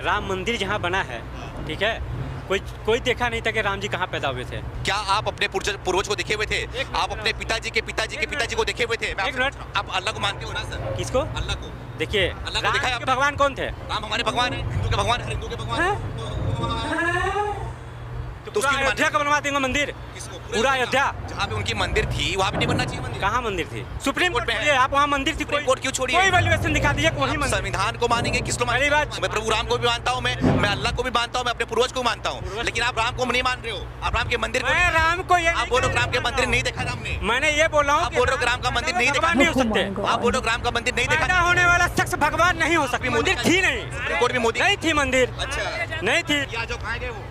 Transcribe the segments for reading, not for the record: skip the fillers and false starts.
राम मंदिर जहाँ बना है, ठीक है, कोई देखा नहीं था कि राम जी कहाँ पैदा हुए थे। क्या आप अपने पूर्वज को देखे हुए थे? आप अपने पिताजी के पिताजी को देखे हुए थे? एक मिनट, आप अल्लाह को मानते हो ना सर? किसको? अल्लाह को। देखिए, अल्लाह को देखा है आपने? भगवान कौन थे? राम हमारे भगवान है, हिंदू के भगवान है, हिंदू के भगवान है। तो पूरा अयोध्या का बनवा देंगे मंदिर, पूरा अयोध्या। जहाँ पे उनकी मंदिर थी वहाँ पे नहीं बनना चाहिए मंदिर? कहाँ मंदिर थी? सुप्रीम कोर्ट में आप वहाँ मंदिर थी, कोर्ट क्यों छोड़िए? कोई वैल्यूएशन दिखा दीजिए, कोई मंदिर। संविधान को मानेंगे, किसको मानेंगे? बात, मैं प्रभु राम को भी मानता हूँ, मैं अल्लाह को भी मानता हूँ, मैं अपने पूर्वज को मानता हूँ, लेकिन आप राम को नहीं मान रहे हो। आप राम के मंदिर को, राम को आप बोलो राम के मंदिर नहीं देखा राम ने। मैंने ये बोला हूँ, आप बोल रहे हो राम का मंदिर नहीं देखा, नहीं हो सकते। आप बोल रहे हो राम का मंदिर नहीं देखा, होने वाला शख्स भगवान नहीं हो सकता। मंदिर थी नहीं, कोर्ट में मोदी नहीं थी मंदिर। अच्छा नहीं थी। जो खाएंगे वो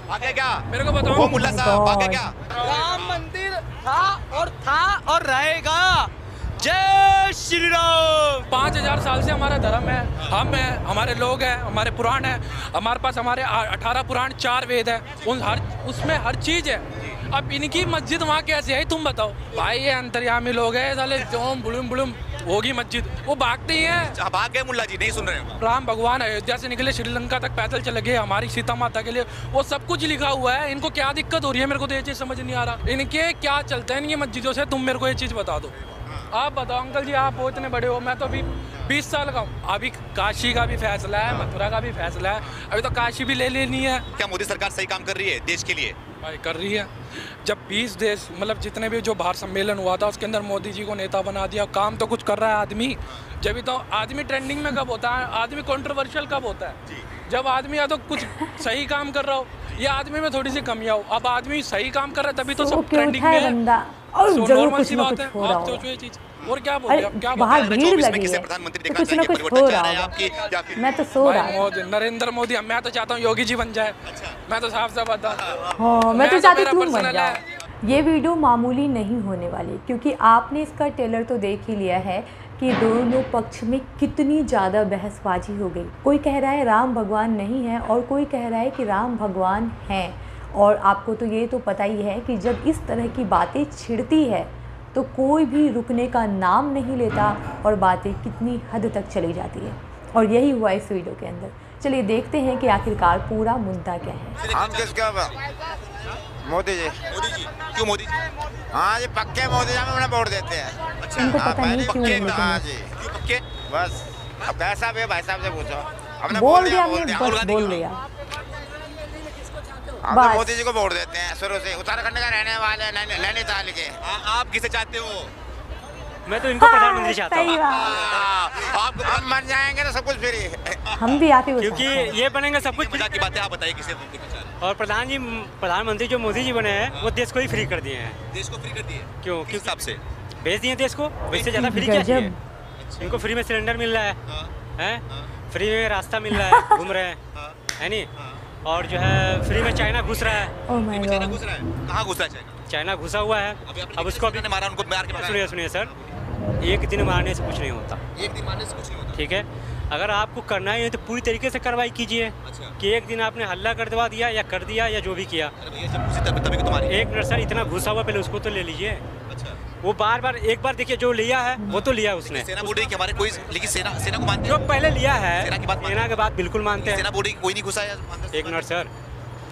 भागे क्या? मेरे को बताओ वो मुल्ला साहब भागे क्या? राम मंदिर था और रहेगा। जय श्री राम। 5000 साल से हमारा धर्म है, हम हैं, हमारे लोग हैं, हमारे पुराण हैं, हमारे पास हमारे 18 पुराण, 4 वेद है, उसमें हर चीज है। अब इनकी मस्जिद वहाँ कैसे है तुम बताओ भाई? ये अंतर्यामी लोग हैं साले, जोम बुलुम बुलुम होगी मस्जिद, वो भागते ही हैं। भाग गए मुल्ला जी, नहीं सुन रहे हो? राम भगवान अयोध्या से निकले, श्रीलंका तक पैदल चले गए, हमारी सीता माता के लिए वो सब कुछ लिखा हुआ है। इनको क्या दिक्कत हो रही है? मेरे को तो ये चीज समझ नहीं आ रहा, इनके क्या चलता है इनकी मस्जिदों से? तुम मेरे को ये चीज बता दो। आप बताओ अंकल जी, आप इतने बड़े हो, मैं तो अभी 20 साल का हूँ। अभी काशी का भी फैसला है, मथुरा का भी फैसला है, अभी तो काशी भी ले लेनी है। क्या मोदी सरकार सही काम कर रही है देश के लिए? भाई कर रही है। जब 20 देश, मतलब जितने भी जो बाहर सम्मेलन हुआ था उसके अंदर मोदी जी को नेता बना दिया, काम तो कुछ कर रहा है आदमी। जब भी तो आदमी ट्रेंडिंग में कब होता है, आदमी कंट्रोवर्शियल कब होता है? जब आदमी या तो कुछ सही काम कर रहा हो या आदमी में थोड़ी सी कमियां हो। अब आदमी सही काम कर रहा है तभी तो सब ट्रेंडिंग में है, और जरूर नॉर्मल कुछ सी ना बात कुछ है। हो रहा आप हो। सोचो ये चीज। और क्या बोलिए, अब क्या बाहर भीड़ लगी है, प्रधानमंत्री तो कुछ ना कुछ हो रहा है। मैं तो सो रहा हूँ। नरेंद्र मोदी, मैं तो चाहता हूँ योगी जी बन जाए। मैं तो साफ साफ बता, हाँ, मैं तो चाहती हूँ तुम बन जाओ। ये वीडियो मामूली नहीं होने वाली, क्योंकि आपने इसका ट्रेलर तो देख ही लिया है कि दोनों पक्ष में कितनी ज़्यादा बहसबाजी हो गई। कोई कह रहा है राम भगवान नहीं है और कोई कह रहा है कि राम भगवान हैं। और आपको तो ये तो पता ही है कि जब इस तरह की बातें छिड़ती है तो कोई भी रुकने का नाम नहीं लेता और बातें कितनी हद तक चली जाती है। और यही हुआ इस वीडियो के अंदर। चलिए देखते हैं कि आखिरकार पूरा मुद्दा क्या है। हम किसका? मोदी जी। मोदी जी क्यों? मोदी जी हाँ जी पक्के मोदी जी, हम उन्हें वोट देते हैं। अच्छा, इनको पता नहीं क्यों लेकिन हाँ जी क्यों पक्के? बस अब कैसा भी भाई साहब से पूछो, हमने बोल दिया, बोल हमने दिया। बस बोल दिया। हम तो मोदी जी को वोट देते हैं शुरू से, उत्तराखंड का रहने वाले नैनीताल के। आप किसे चाहते हो? मैं तो इनको प्रधानमंत्री चाहता हूँ। आपको हम मर जाएंगे तो सब कुछ फ्री। हम भी आप ही, क्योंकि ये बनेंगे सब कुछ। मजाक की बात है, आप बताइए किसे वोट देना चाह रहे हैं? और प्रधानमंत्री जो मोदी जी बने हैं वो देश को ही फ्री कर दिए हैं। देश को फ्री कर दिए? क्यों? किस हिसाब से भेज दिए देश को, इससे ज़्यादा फ्री क्या चाहिए? इनको फ्री में सिलेंडर मिल रहा है, हैं? फ्री में रास्ता मिल रहा है, घूम रहे हैं, है नहीं? और जो है फ्री में चाइना घुस रहा है। चाइना घुस रहा है? कहाँ घुस रहा है चाइना? चाइना घुसा हुआ है। अब उसको अभी मारा, उनको मार के सुनिए सर, एक दिन मारने से कुछ नहीं होता। एक दिन मारने से कुछ नहीं होता, ठीक है? अगर आपको करना ही है तो पूरी तरीके से कार्रवाई कीजिए। अच्छा। कि एक दिन आपने हल्ला कर दवा दिया या कर दिया या जो भी किया। तभी को तुम्हारी एक मिनट सर, इतना घुसा हुआ पहले उसको तो ले लीजिए। अच्छा। वो बार एक बार देखिए, जो लिया है वो तो लिया उसने। सेना बोल रही है कि हमारे कोई, लेकिन सेना को मानते जो पहले लिया है, सेना की बात बिल्कुल मानते हैं। सेना बोल रही कोई नहीं घुसा है। एक मिनट सर,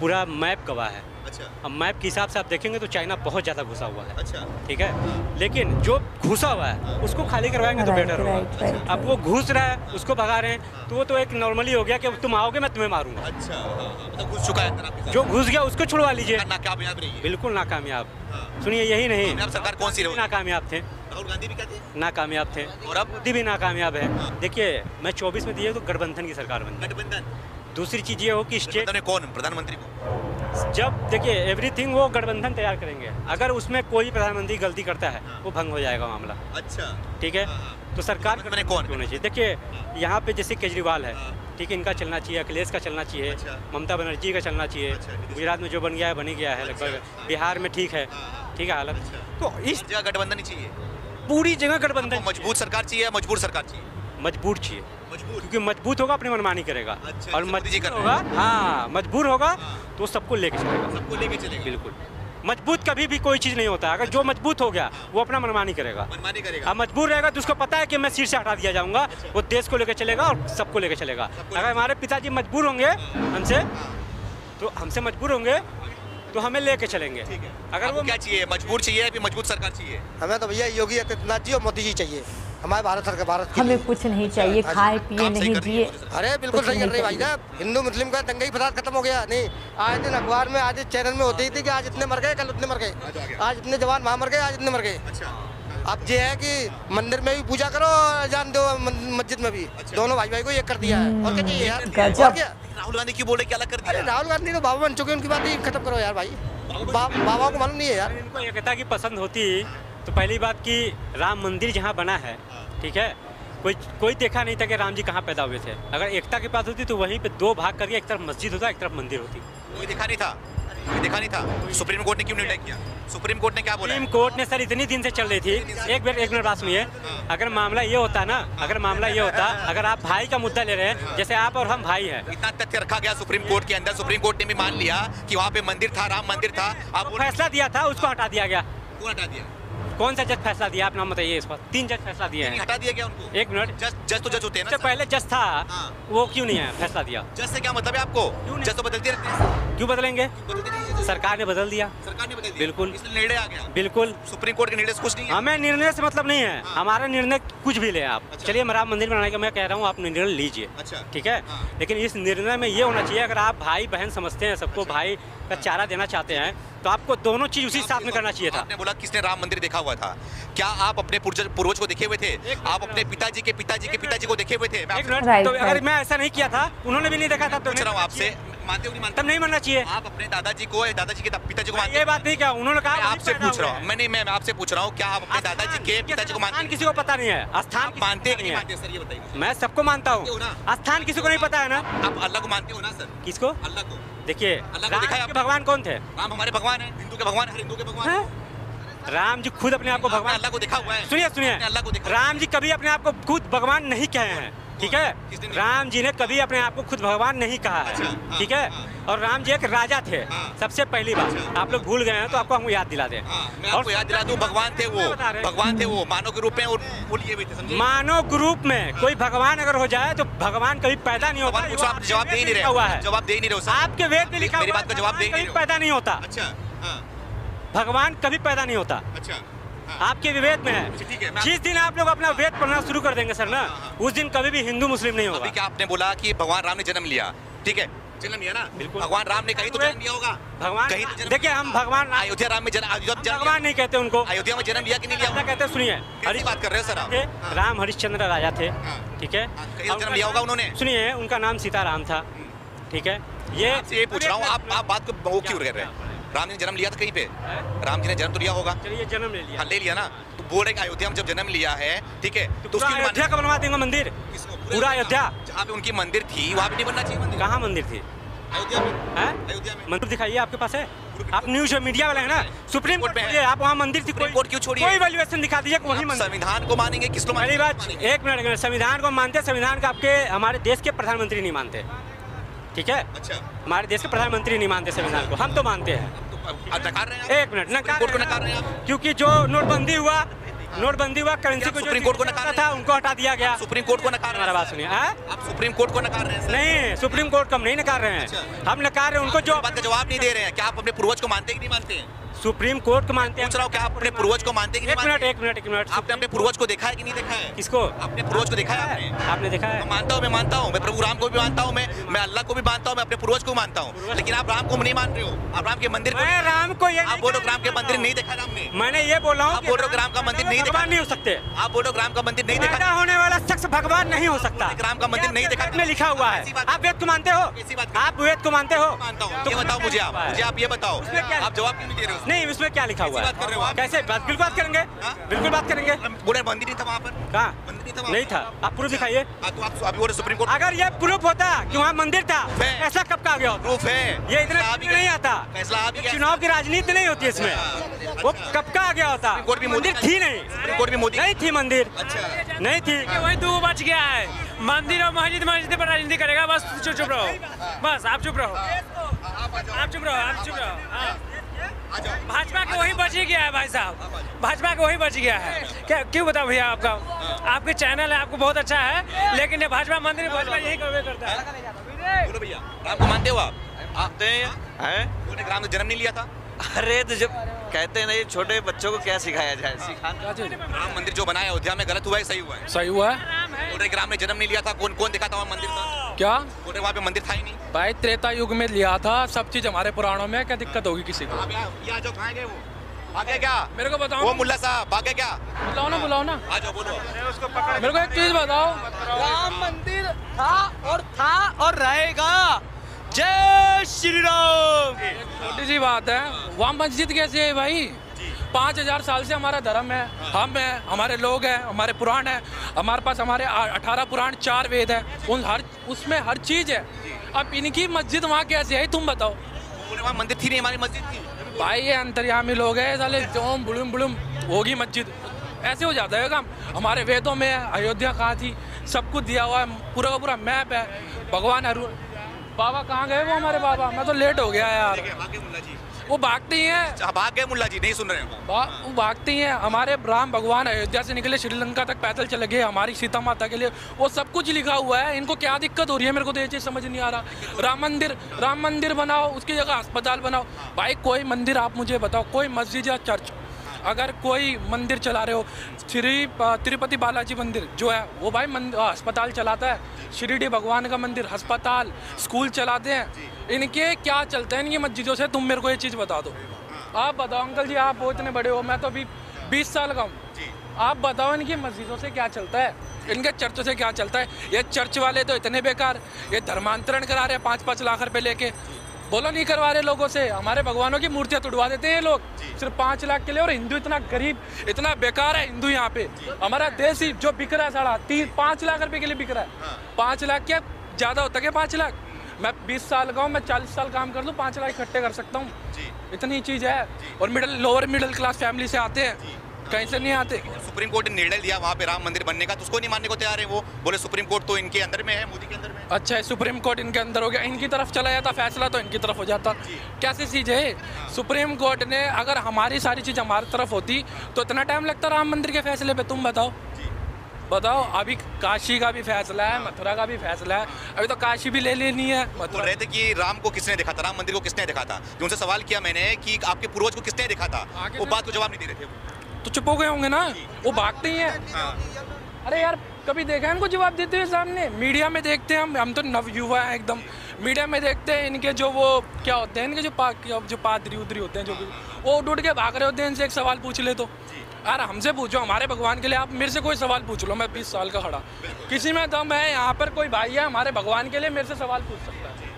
पूरा मैप गवाह है। अच्छा। अब मैप के हिसाब से आप देखेंगे तो चाइना बहुत ज़्यादा घुसा हुआ है। अच्छा। ठीक है, लेकिन जो घुसा हुआ है उसको खाली करवाएंगे तो बेटर होगा। अब वो घुस रहा है, उसको भगा रहे हैं, तो वो तो एक नॉर्मली हो गया कि तुम आओगे मैं तुम्हें मारूंगा। अच्छा, मतलब घुस चुका है। जो घुस गया उसको छुड़वा लीजिए। नाकामयाब रही है। बिल्कुल नाकामयाब। सुनिए, यही नहीं, सरकार कौन सी नाकामयाब थे, राहुल गांधी भी कहते नाकामयाब थे, और अब मोदी भी नाकामयाब है। देखिए, मैं 24 में दिए तो गठबंधन की सरकार बनी। गठबंधन। दूसरी चीज ये हो कि स्टेट ने कौन प्रधानमंत्री को, जब देखिए एवरीथिंग वो गठबंधन तैयार करेंगे। अगर उसमें कोई प्रधानमंत्री गलती करता है वो भंग हो जाएगा मामला। अच्छा, ठीक है? तो सरकार मैंने कौन होना चाहिए। देखिए, यहाँ पे जैसे केजरीवाल है, ठीक है, इनका चलना चाहिए, अखिलेश का चलना चाहिए, ममता बनर्जी का चलना चाहिए। गुजरात में जो बन गया है बन ही गया है लगभग, बिहार में ठीक है हालत। तो इस जगह गठबंधन ही चाहिए, पूरी जगह गठबंधन। मजबूत सरकार चाहिए, मजबूर सरकार चाहिए। मजबूर चाहिए, क्योंकि मजबूत होगा अपनी मनमानी करेगा। अच्छा, और मजबूर होगा, हाँ, मजबूर होगा तो सबको लेके चलेगा। सबको लेके चलेगा, बिल्कुल। मजबूत कभी भी कोई चीज़ नहीं होता। अगर जो मजबूत हो गया वो अपना मनमानी करेगा। मनमानी करेगा। अब मजबूर रहेगा तो उसको पता है कि मैं सीट से हटा दिया जाऊंगा, वो देश को लेकर चलेगा और सबको लेकर चलेगा। अगर हमारे पिताजी मजबूर होंगे हमसे, तो हमसे मजबूर होंगे तो हमें लेके चलेंगे। अगर वो क्या चाहिए, मजबूर चाहिए या फिर मजबूत सरकार चाहिए? हमें तो भैया योगी आदित्यनाथ जी और मोदी जी चाहिए, हमारे भारत सरकार, भारत के हमें लिए। कुछ नहीं चाहिए, खाए पिए नहीं जिए। अरे बिल्कुल सही कर रहे भाई साहब, हिंदू मुस्लिम का दंगा ही फसाद खत्म हो गया। नहीं आज दिन अखबार में, आज चैनल में होती थी कि आज इतने मर गए, कल उतने मर गए, आज इतने जवान वहाँ मर गए, आज इतने मर गए। अब ये है कि मंदिर में भी पूजा करो और जान दो मस्जिद में भी, दोनों भाई भाई को एक कर दिया है। और क्या चाहिए यार? और क्या? राहुल गांधी क्यों बोले, क्या अलग कर दिया? राहुल गांधी तो बाबा बन चुके, उनकी बात ही खत्म करो यार भाई। बाबा को मालूम नहीं है यार। इनको एकता की पसंद होती तो पहली बात कि राम मंदिर जहाँ बना है, ठीक है, कोई देखा नहीं था कि राम जी कहाँ पैदा हुए थे। अगर एकता की बात होती तो वहीं पे दो भाग करके एक तरफ मस्जिद होता, एक तरफ मंदिर होती। कोई देखा नहीं था, कोई देखा नहीं था। सुप्रीम कोर्ट ने क्यों निर्णय किया? सुप्रीम कोर्ट ने क्या बोला? सुप्रीम कोर्ट ने सर इतनी दिन से चल रही थी। एक मिनट बात सुनिए। अगर मामला ये होता ना, अगर आप भाई का मुद्दा ले रहे हैं, जैसे आप और हम भाई हैं, इतना तथ्य रखा गया सुप्रीम कोर्ट के अंदर, सुप्रीम कोर्ट ने भी मान लिया कि वहाँ पे मंदिर था, राम मंदिर था। आप फैसला दिया था, उसको हटा दिया गया। क्यों हटा दिया? कौन सा जज फैसला दिया, आप नाम बताइए इस पर। 3 जज फैसला दिए हैं। हटा दिया गया उनको? एक मिनट, जज तो जज होते हैं ना। पहले जज था, वो क्यों नहीं है फैसला दिया? जज से क्या मतलब है आपको? जज तो बदलते रहते हैं। क्यों बदलेंगे? सरकार ने बदल दिया। सरकार ने बदल दिया, बिल्कुल। इसलिए निर्णय आ गया। बिल्कुल। सुप्रीम कोर्ट के निर्णय से कुछ नहीं है। हमें निर्णय से मतलब नहीं है, हमारा निर्णय कुछ भी ले आप। चलिए राम मंदिर बनाने का मैं कह रहा हूँ, आप निर्णय लीजिए, ठीक है, लेकिन इस निर्णय में ये होना चाहिए, अगर आप भाई बहन समझते हैं, सबको भाई का चारा देना चाहते हैं, तो आपको दोनों चीज उसी साथ में करना चाहिए था। आपने बोला किसने राम मंदिर देखा हुआ था? क्या आप अपने पूर्वज को देखे हुए थे? आप अपने पिताजी के पिताजी को देखे हुए थे? एक मिनट, तो अगर मैं ऐसा नहीं किया था, उन्होंने भी नहीं देखा था, तो पूछ रहा हूँ आपसे, मानते हो नहीं मानते? तब नहीं मानना चाहिए। आप अपने दादाजी को, दादाजी के पिताजी को मानते? ये बात नहीं क्या उन्होंने कहा? आपसे पूछ रहा हूँ मैं आपसे पूछ रहा हूँ, क्या आप अपने दादाजी के पिताजी को मानते? किसी को पता नहीं है, स्थान मानते नहीं मानते? सर ये बताइए। मैं सबको मानता हूँ, स्थान किसी को नहीं पता है ना। आप अल्लाह को मानते हो ना सर? किसको? अल्लाह को। देखिए, अल्लाह को दिखाया आपने? भगवान कौन थे? राम हमारे भगवान है, हिंदू के भगवान है, हिंदू के भगवान है। राम जी खुद अपने आप को भगवान, अल्लाह को देखा हुआ है। सुनिए, अल्लाह को देखा। राम जी कभी अपने आप को खुद भगवान नहीं कहे हैं, ठीक है? राम जी ने कभी अपने आप को खुद भगवान नहीं कहा है, ठीक है? और राम जी एक राजा थे, सबसे पहली बात। आप लोग भूल गए हैं तो आपको हम याद दिला दें। मैं आपको याद दिला दूं, भगवान थे वो, मानव के रूप में, और बोलिए भी थे, समझे? मानव के रूप में कोई भगवान अगर हो जाए तो भगवान कभी पैदा नहीं होता। आप जवाब दे ही नहीं रहे, जवाब दे ही नहीं रहे। आपके वेद में लिखा हुआ है, मेरी बात का जवाब दे ही नहीं रहे। पैदा नहीं होता। अच्छा, भगवान कभी पैदा नहीं होता। अच्छा, आपके वेद में है। ठीक है। जिस दिन आप लोग अपना वेद पढ़ना शुरू कर देंगे सर ना, उस दिन कभी भी हिंदू मुस्लिम नहीं होगा। अभी क्या आपने बोला कि भगवान राम ने जन्म लिया, ठीक है, जन्म लिया ना? बिल्कुल। भगवान राम ने कहीं तो जन्म लिया होगा। भगवान कहीं तो जन्म, देखिए, हम भगवान अयोध्या राम में भगवान नहीं कहते उनको। अयोध्या में जन्म लिया कि नहीं लिया? ऐसा कहते, सुनिए, हरी बात कर रहे हो सर आप? राम हरिश्चंद्र राजा थे, ठीक है, कहीं तो जन्म लिया होगा उन्होंने। सुनिए, उनका नाम सीताराम था, ठीक है। ये पूछ रहा हूँ, आप बात को वो क्यों कर रहे हैं? राम जी ने जन्म लिया था कहीं पे? राम जी ने जन्म तो लिया होगा। चलिए, जन्म ले लिया। हाँ, ले लिया ना। तो बोल रहे अयोध्या में जब जन्म लिया है, ठीक है, तो उसकी अयोध्या का बनवा देंगे मंदिर, पूरा अयोध्या जहाँ पे उनकी मंदिर थी वहाँ पे नहीं बनना चाहिए मंदिर? कहाँ मंदिर थी? अयोध्या में। अयोध्या में मंदिर दिखाइए, आपके पास है? आप न्यूज मीडिया वाले हैं ना, सुप्रीम कोर्ट में आप वहाँ मंदिर थी, कोर्ट क्यों छोड़िए? कोई वैल्यूएशन दिखा दीजिए, वही मंदिर। संविधान को मानेंगे, किसको पहली बात, एक मिनट, संविधान को मानते, संविधान का आपके हमारे देश के प्रधानमंत्री नहीं मानते, ठीक है? अच्छा, हमारे देश के प्रधानमंत्री नहीं मानते संविधान को, हम तो मानते हैं। नकार रहे हैं? एक मिनट, नकार रहे हैं, क्योंकि जो नोटबंदी हुआ, करेंसी को सुप्रीम कोर्ट को नकार था, उनको हटा दिया गया। सुप्रीम कोर्ट को नकार? हमारा बात सुनिए, आप सुप्रीम कोर्ट को नकार रहे हैं? नहीं, सुप्रीम कोर्ट को हम नहीं नकार रहे हैं, हम नकार रहे हैं उनको जो बात का जवाब नहीं दे रहे हैं। क्या आप अपने पूर्वज को मानते कि नहीं मानते हैं? सुप्रीम कोर्ट को मानते हैं। पूछ रहा हूँ, क्या आप अपने पूर्वज को मानते कि नहीं मानते? एक मिनट, आपने अपने पूर्वज को देखा है कि नहीं देखा है? किसको? अपने पूर्वज को देखा है आपने? आपने देखा है? मैं मानता हूँ, मैं प्रभु राम को भी मानता हूँ, मैं अल्लाह को भी मानता हूँ, मैं अपने पूर्वज को मानता हूँ, लेकिन आप राम को नहीं मान रहे हो। आप राम के मंदिर को, मैं राम को ये आप बोल रहे हो राम के मंदिर नहीं देखा राम ने? मैंने ये बोला हूँ, आप बोल रहे हो राम का मंदिर नहीं देखा? नहीं हो सकते। आप बोल रहे हो राम का मंदिर नहीं देखा? पैदा होने वाला शख्स भगवान नहीं हो सकता। राम का मंदिर नहीं देखा में लिखा हुआ है। आप वेद को मानते हो? आप वेद को मानते हो? मानता हूँ। ये बताओ मुझे, आप ये बताओ, आप जवाब क्यों नहीं दे रहे हो? नहीं, उसमें क्या लिखा हुआ है? कैसे बात? बिल्कुल बात करेंगे, बिल्कुल बात करेंगे। बोले मंदिर नहीं था वहाँ पर? कहाँ मंदिर नहीं था? नहीं था। आप प्रूफ दिखाइए। तो आप अभी बोले सुप्रीम कोर्ट, अगर ये प्रूफ होता कि वहाँ मंदिर था, ऐसा कब का गया? प्रूफ है, ये इतना नहीं आता। फैसला अभी चुनाव की राजनीति नहीं होती इसमें, वो कब का आ गया होता? मंदिर थी नहीं, कोर्ट भी मोदी नहीं थी मंदिर, नहीं थी। वही दो बच गया है, मंदिर और मस्जिद पर राजनीति करेगा। बस चुप रहो, बस आप चुप रहो, आप चुप रहो, आप चुप रहो। भाजपा के वही बच ही गया है भाई साहब, भाजपा के वही बच गया है। क्या क्यों बताओ भैया, आपका आपके चैनल है, आपको बहुत अच्छा है, लेकिन ये भाजपा मंदिर भाजपा यही करता है। बोलो भैया, राम को मानते हो आप? आते हैं। उन्होंने राम ने जन्म नहीं लिया था? अरे तो जब कहते हैं ना, ये छोटे बच्चों को क्या सिखाया जाए, सिखाना। राम मंदिर जो बनाया अयोध्या में गलत हुआ है, सही हुआ है? सही हुआ है। बोल रहे कि राम ने जन्म नहीं लिया था, कौन कौन दिखा था वहाँ मंदिर था? क्या बोल रहे वहाँ पे मंदिर था ही नहीं। भाई त्रेता युग में लिया था, सब चीज हमारे पुराणों में, क्या दिक्कत होगी किसी को? आप यहाँ जो कहाँ गए वो आगे क्या? मेरे को बताओ। वो मुल्ला साहब आगे क्या? बुलाओ ना। आ जाओ, बोलो। मेरे को एक चीज बताओ। राम मंदिर था और रहेगा। जय श्री राम। छोटी सी बात है, वहाँ मस्जिद कैसे है भाई? 5000 साल से हमारा धर्म है, हम हैं, हमारे लोग हैं, हमारे पुराण हैं, हमारे पास हमारे 18 पुराण, 4 वेद हैं, उसमें हर चीज है। अब इनकी मस्जिद वहाँ कैसे है, तुम बताओ। वहाँ मंदिर थी नहीं, हमारी मस्जिद थी। भाई ये अंतर्यामी लोग हैं साले, जोम बुलुम बुलुम होगी मस्जिद, ऐसे हो जाता है काम। हमारे वेदों में अयोध्या कहाँ थी, सब कुछ दिया हुआ है, पूरा का पूरा मैप है। भगवान अरुण बाबा कहाँ गए वो हमारे बाबा? मैं तो लेट हो गया यार। वो भागते ही हैं। भाग गए मुल्ला जी, नहीं सुन रहे हो? वो भागते ही हैं। हमारे राम भगवान अयोध्या से निकले, श्रीलंका तक पैदल चले गए, हमारी सीता माता के लिए वो सब कुछ लिखा हुआ है। इनको क्या दिक्कत हो रही है, मेरे को तो ये चीज़ समझ नहीं आ रहा। राम मंदिर बनाओ, उसकी जगह अस्पताल बनाओ। भाई कोई मंदिर आप मुझे बताओ, कोई मस्जिद या चर्च, अगर कोई मंदिर चला रहे हो, तिरुपति बालाजी मंदिर जो है वो भाई अस्पताल चलाता है, शिरडी भगवान का मंदिर अस्पताल, स्कूल चलाते हैं। इनके क्या चलते हैं इनकी मस्जिदों से? तुम मेरे को ये चीज़ बता दो। आप बताओ अंकल जी, आप बहुत इतने बड़े हो, मैं तो अभी 20 साल का हूँ। आप बताओ इनकी मस्जिदों से क्या चलता है, इनके चर्चों से क्या चलता है? ये चर्च वाले तो इतने बेकार, ये धर्मांतरण करा रहे हैं 5-5 लाख रुपए लेके। बोलो नहीं करवा रहे लोगों से, हमारे भगवानों की मूर्तियां तुड़वा देते हैं लोग सिर्फ 5 लाख के लिए। और हिंदू इतना गरीब, इतना बेकार है हिंदू यहाँ पे। हमारा देश ही जो बिक रहा है 5.5 लाख रुपए के लिए बिक रहा है। 5 लाख क्या ज़्यादा होता है? 5 लाख मैं 20 साल का हूँ, मैं 40 साल काम कर लूँ, 5 लाख इकट्ठे कर सकता हूँ। इतनी चीज़ है। और लोअर मिडिल क्लास फैमिली से आते हैं, कहीं से नहीं आते। सुप्रीम कोर्ट ने निर्णय दिया वहाँ पे राम मंदिर बनने का, तो उसको नहीं मानने को तैयार है। वो बोले सुप्रीम कोर्ट तो इनके अंदर में है, मोदी के अंदर में। अच्छा, सुप्रीम कोर्ट इनके अंदर हो गया, इनकी तरफ चला जाता फैसला तो इनकी तरफ हो जाता। कैसी चीज़ है? सुप्रीम कोर्ट ने अगर हमारी सारी चीज़ हमारी तरफ होती तो इतना टाइम लगता राम मंदिर के फैसले पे? तुम बताओ। अभी काशी का भी फैसला है, मथुरा का भी फैसला है, अभी तो काशी भी ले लेनी है। बोल रहे थे कि राम को किसने देखा था, राम मंदिर को किसने देखा था? जो उनसे सवाल किया मैंने कि आपके पूर्वज को किसने देखा था, वो बात को जवाब नहीं दे रहे थे। तो चुप हो गए होंगे ना, वो भागते ही हैं। अरे यार कभी देखा है इनको जवाब देते हुए सामने? मीडिया में देखते हैं हम तो नवयुवा हैं एकदम, मीडिया में देखते हैं इनके जो वो क्या होते हैं, इनके जो पादरी उदरी होते हैं, जो भी वो उठ के भाग रहे होते हैं। इनसे एक सवाल पूछ ले तो यार हमसे पूछो, हमारे भगवान के लिए आप मेरे से कोई सवाल पूछ लो, मैं 20 साल का खड़ा, किसी में दम है यहाँ पर कोई भाई है हमारे भगवान के लिए मेरे से सवाल पूछ सकता है?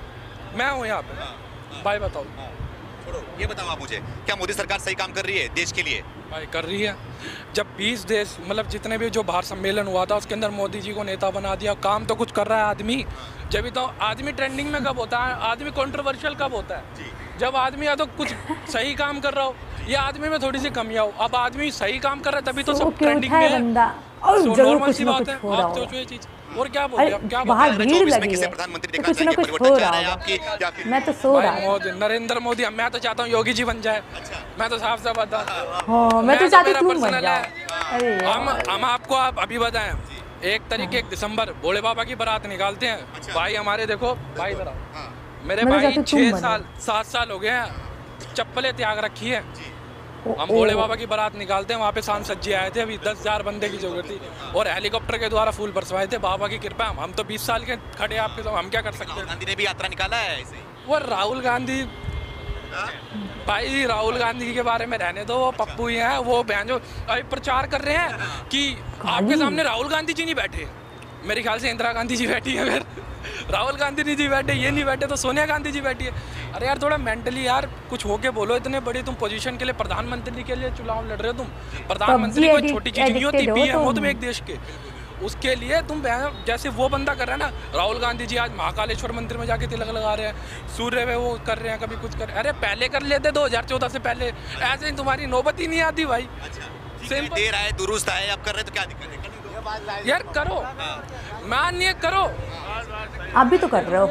मैं हूँ यहाँ पे भाई, बताओ। ये बताओ आप मुझे, क्या मोदी सरकार सही काम कर रही है देश के लिए? भाई कर रही है। जब 20 देश मतलब जितने भी जो बाहर सम्मेलन हुआ था उसके अंदर मोदी जी को नेता बना दिया, काम तो कुछ कर रहा है आदमी। जब भी तो आदमी ट्रेंडिंग में कब होता है, आदमी कंट्रोवर्शियल कब होता है? जब आदमी या तो कुछ सही काम कर रहा हो या आदमी में थोड़ी सी कमियां हो। अब आदमी सही काम कर रहा है तभी तो सब ट्रेंडिंग में है। और जरूर नॉर्मल सी बात है। आप सोचो ये चीज। और क्या बोल रहे हैं, क्या बाहर भीड़ लगी है, प्रधानमंत्री तो कुछ ना कुछ हो रहा है। मैं तो सो रहा हूँ। नरेंद्र मोदी, मैं तो चाहता हूँ योगी जी बन जाए। मैं तो साफ साफ बताऊँ, मैं तो चाहती हूँ पर्सनल है। हम आपको आप अभी बताएं, 1 तारीख 1 दिसंबर भोले बाबा की बारात निकालते हैं। भाई हमारे देखो भाई इधर मेरे भाई 6 साल 7 साल हो गए हैं, चप्पलें त्याग रखी है। हम भोले बाबा की बारात निकालते हैं, वहाँ पे सांसद जी आए थे, अभी 10,000 बंदे की जरूरत थी और हेलीकॉप्टर के द्वारा फूल बरसवाए थे। बाबा की कृपा, हम तो 20 साल के खड़े आपके साथ, हम क्या कर सकते हैं? गांधी ने भी यात्रा निकाला है ऐसे। वो राहुल गांधी, भाई राहुल गांधी के बारे में रहने दो, वो पप्पू ही हैं, वो बहन जो अभी प्रचार कर रहे हैं कि आपके सामने राहुल गांधी जी नहीं बैठे, मेरे ख्याल से इंदिरा गांधी जी बैठी है, फिर राहुल गांधी जी बैठे, ये नहीं बैठे तो सोनिया गांधी जी बैठी है। अरे यार थोड़ा मेंटली यार कुछ होके बोलो, इतने बड़ी तुम पोजीशन के लिए, प्रधानमंत्री के लिए चुनाव लड़ रहे हो तुम। प्रधानमंत्री कोई छोटी चीज नहीं होती, पीएम हो तुम एक देश के, उसके लिए तुम जैसे वो बंदा कर रहा है ना। राहुल गांधी जी आज महाकालेश्वर मंदिर में जाके तिलक लगा रहे हैं, सूर्य में वो कर रहे हैं, कभी कुछ कर रहे हैं। अरे पहले कर लेते 2014 से पहले, ऐसे ही तुम्हारी नौबत ही नहीं आती भाई। देर आए दुरुस्त आए, अब कर रहे तो क्या दिक्कत है? यार करो, मानिए करो, आप भी तो कर रहे हो।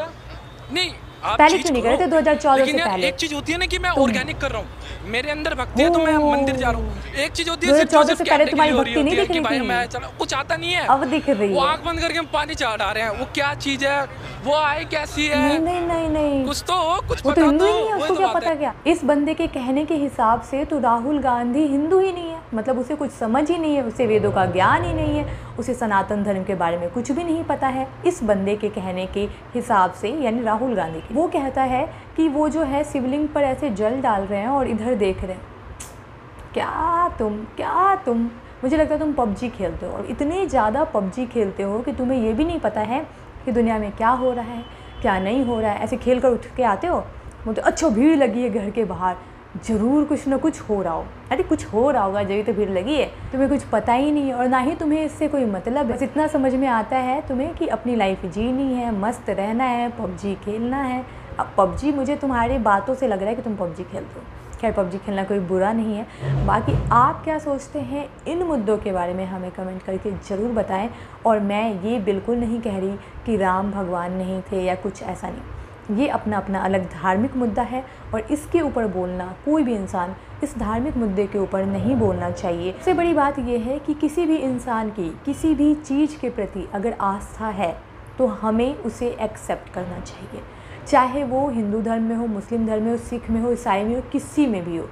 नहीं पहले क्यों नहीं करे थे 2014 से पहले? एक चीज होती है ना कि मैं ऑर्गेनिक कर रहा हूँ, मेरे अंदर भक्ति है तो मैं मंदिर जा रहा हूँ। एक चीज होती है 2014 से पहले तुम्हारी भक्ति नहीं दिख रही भाई थी? मैं चलो कुछ आता नहीं है, अब दिख रही वो है। आंख बंद करके हम पानी चढ़ा रहे हैं, वो क्या चीज है, वो आए कैसी है? नहीं नहीं नहीं नहीं, कुछ तो हो, कुछ वो तो पता हिंदू ही तो, नहीं है, वही उसको तो क्या बात पता है। क्या? इस बंदे के कहने के हिसाब से तो राहुल गांधी हिंदू ही नहीं है, मतलब उसे कुछ समझ ही नहीं है, उसे वेदों का ज्ञान ही नहीं है, उसे सनातन धर्म के बारे में कुछ भी नहीं पता है। इस बंदे के कहने के हिसाब से, यानी राहुल गांधी के, वो कहता है कि वो जो है शिवलिंग पर ऐसे जल डाल रहे हैं और इधर देख रहे हैं। क्या तुम मुझे लगता है तुम पबजी खेलते हो और इतने ज़्यादा पबजी खेलते हो कि तुम्हें ये भी नहीं पता है कि दुनिया में क्या हो रहा है क्या नहीं हो रहा है। ऐसे खेल कर उठ के आते हो, मुझे अच्छा भीड़ लगी है घर के बाहर, ज़रूर कुछ ना कुछ हो रहा हो। अरे कुछ हो रहा होगा जब तो भीड़ लगी है, तुम्हें कुछ पता ही नहीं है और ना ही तुम्हें इससे कोई मतलब है। बस इतना समझ में आता है तुम्हें कि अपनी लाइफ जीनी है, मस्त रहना है, पबजी खेलना है। अब पबजी, मुझे तुम्हारी बातों से लग रहा है कि तुम पबजी खेलते हो। खैर पबजी खेलना कोई बुरा नहीं है। बाकी आप क्या सोचते हैं इन मुद्दों के बारे में हमें कमेंट करके ज़रूर बताएं। और मैं ये बिल्कुल नहीं कह रही कि राम भगवान नहीं थे या कुछ ऐसा नहीं, ये अपना अपना अलग धार्मिक मुद्दा है और इसके ऊपर बोलना, कोई भी इंसान इस धार्मिक मुद्दे के ऊपर नहीं बोलना चाहिए। सबसे बड़ी बात यह है कि किसी भी इंसान की किसी भी चीज़ के प्रति अगर आस्था है तो हमें उसे एक्सेप्ट करना चाहिए, चाहे वो हिंदू धर्म में हो, मुस्लिम धर्म में हो, सिख में हो, ईसाई में हो, किसी में भी हो।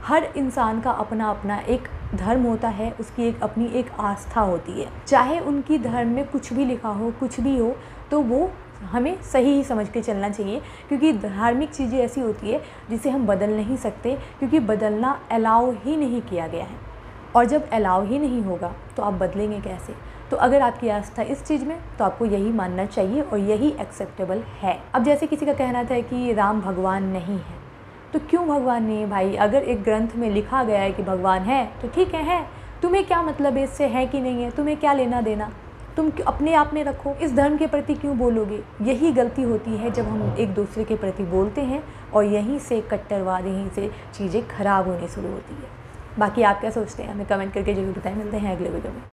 हर इंसान का अपना अपना एक धर्म होता है, उसकी एक अपनी एक आस्था होती है। चाहे उनकी धर्म में कुछ भी लिखा हो, कुछ भी हो, तो वो हमें सही ही समझ के चलना चाहिए, क्योंकि धार्मिक चीज़ें ऐसी होती है जिसे हम बदल नहीं सकते, क्योंकि बदलना अलाउ ही नहीं किया गया है। और जब अलाउ ही नहीं होगा तो आप बदलेंगे कैसे? तो अगर आपकी आस्था इस चीज़ में, तो आपको यही मानना चाहिए और यही एक्सेप्टेबल है। अब जैसे किसी का कहना था कि राम भगवान नहीं है, तो क्यों भगवान नहीं है भाई? अगर एक ग्रंथ में लिखा गया है कि भगवान है तो ठीक है, तुम्हें क्या मतलब है इससे है कि नहीं है? तुम्हें क्या लेना देना? तुम अपने आप में रखो, इस धर्म के प्रति क्यों बोलोगे? यही गलती होती है जब हम एक दूसरे के प्रति बोलते हैं और यहीं से कट्टरवाद, यहीं से चीज़ें खराब होनी शुरू होती है। बाकी आप क्या सोचते हैं हमें कमेंट करके जरूर बताएं। मिलते हैं अगले वीडियो में।